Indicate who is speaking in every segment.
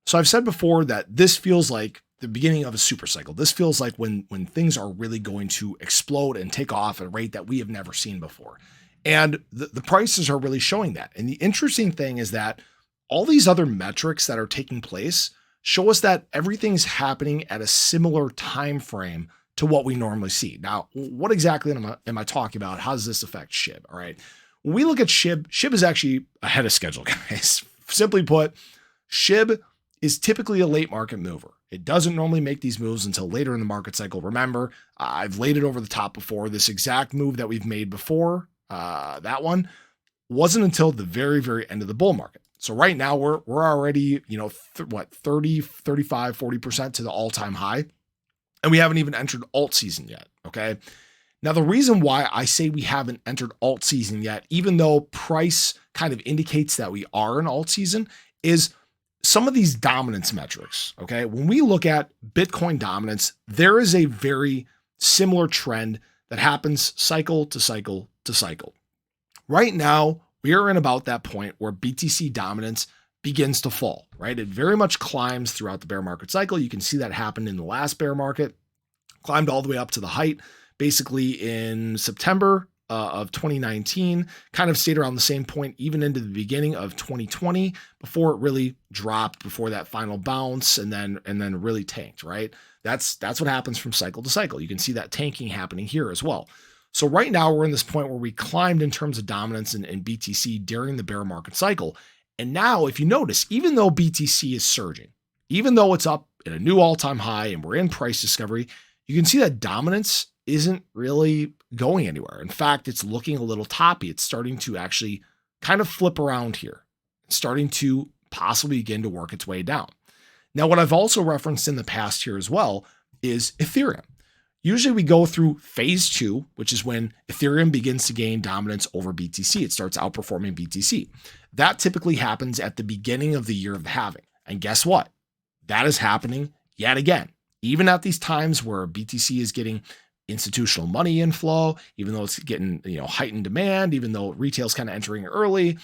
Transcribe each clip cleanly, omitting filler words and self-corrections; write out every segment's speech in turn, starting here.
Speaker 1: So I've said before that this feels like the beginning of a super cycle. This feels like when things are really going to explode and take off at a rate that we have never seen before. And the prices are really showing that. And the interesting thing is that all these other metrics that are taking place show us that everything's happening at a similar time frame to what we normally see. Now, what exactly am I talking about? How does this affect SHIB? All right. When we look at SHIB is actually ahead of schedule, guys. Simply put, SHIB is typically a late market mover. It doesn't normally make these moves until later in the market cycle. Remember, I've laid it over the top before. This exact move that we've made before, that one wasn't until the very, very end of the bull market. So right now we're already, 30, 35, 40% to the all-time high. And we haven't even entered alt season yet. Okay. Now, the reason why I say we haven't entered alt season yet, even though price kind of indicates that we are in alt season, is some of these dominance metrics. Okay. When we look at Bitcoin dominance, there is a very similar trend that happens cycle to cycle to cycle. Right now, we are in about that point where BTC dominance begins to fall, right? It very much climbs throughout the bear market cycle. You can see that happened in the last bear market, climbed all the way up to the height, basically in September of 2019, kind of stayed around the same point, even into the beginning of 2020, before it really dropped before that final bounce and then really tanked, right? That's what happens from cycle to cycle. You can see that tanking happening here as well. So right now we're in this point where we climbed in terms of dominance in BTC during the bear market cycle. And now if you notice, even though BTC is surging, even though it's up at a new all-time high and we're in price discovery, you can see that dominance isn't really going anywhere. In fact, it's looking a little toppy. It's starting to actually kind of flip around here. It's starting to possibly begin to work its way down. Now, what I've also referenced in the past here as well is Ethereum. Usually we go through phase 2, which is when Ethereum begins to gain dominance over BTC. It starts outperforming BTC. That typically happens at the beginning of the year of the halving. And guess what? That is happening yet again. Even at these times where BTC is getting institutional money inflow, even though it's getting heightened demand, even though retail's kind of entering early,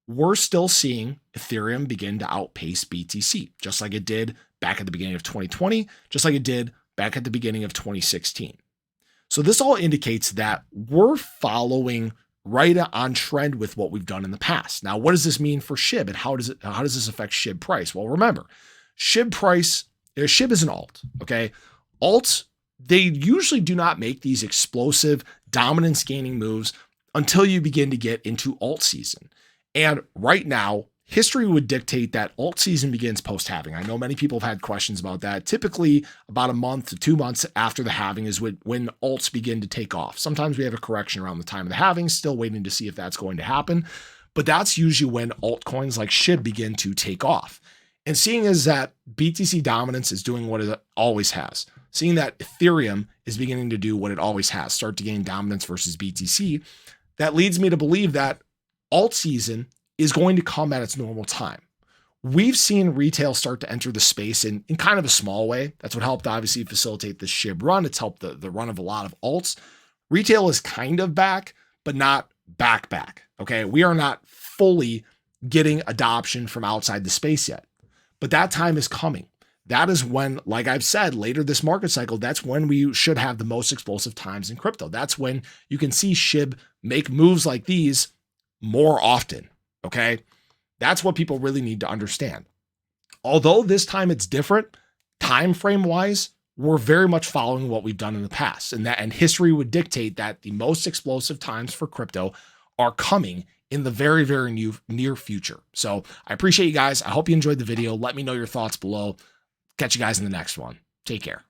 Speaker 1: we're still seeing Ethereum begin to outpace BTC, just like it did back at the beginning of 2020, just like it did back at the beginning of 2016. So this all indicates that we're following right on trend with what we've done in the past. Now, what does this mean for SHIB and how does this affect SHIB price? Well, remember, SHIB is an alt, okay? Alts, they usually do not make these explosive dominance gaining moves until you begin to get into alt season. And right now, history would dictate that alt season begins post-halving. I know many people have had questions about that. Typically, about a month to 2 months after the halving is when alts begin to take off. Sometimes we have a correction around the time of the halving, still waiting to see if that's going to happen. But that's usually when altcoins like SHIB begin to take off. And seeing as that BTC dominance is doing what it always has, seeing that Ethereum is beginning to do what it always has, start to gain dominance versus BTC, that leads me to believe that alt season is going to come at its normal time. We've seen retail start to enter the space in kind of a small way. That's what helped obviously facilitate the SHIB run. It's helped the run of a lot of alts. Retail is kind of back, but not back. Okay. We are not fully getting adoption from outside the space yet, but that time is coming. That is when, like I've said, later this market cycle, that's when we should have the most explosive times in crypto. That's when you can see SHIB make moves like these more often. Okay. That's what people really need to understand. Although this time it's different, time frame wise, we're very much following what we've done in the past. And history would dictate that the most explosive times for crypto are coming in the very, very near future. So I appreciate you guys. I hope you enjoyed the video. Let me know your thoughts below. Catch you guys in the next one. Take care.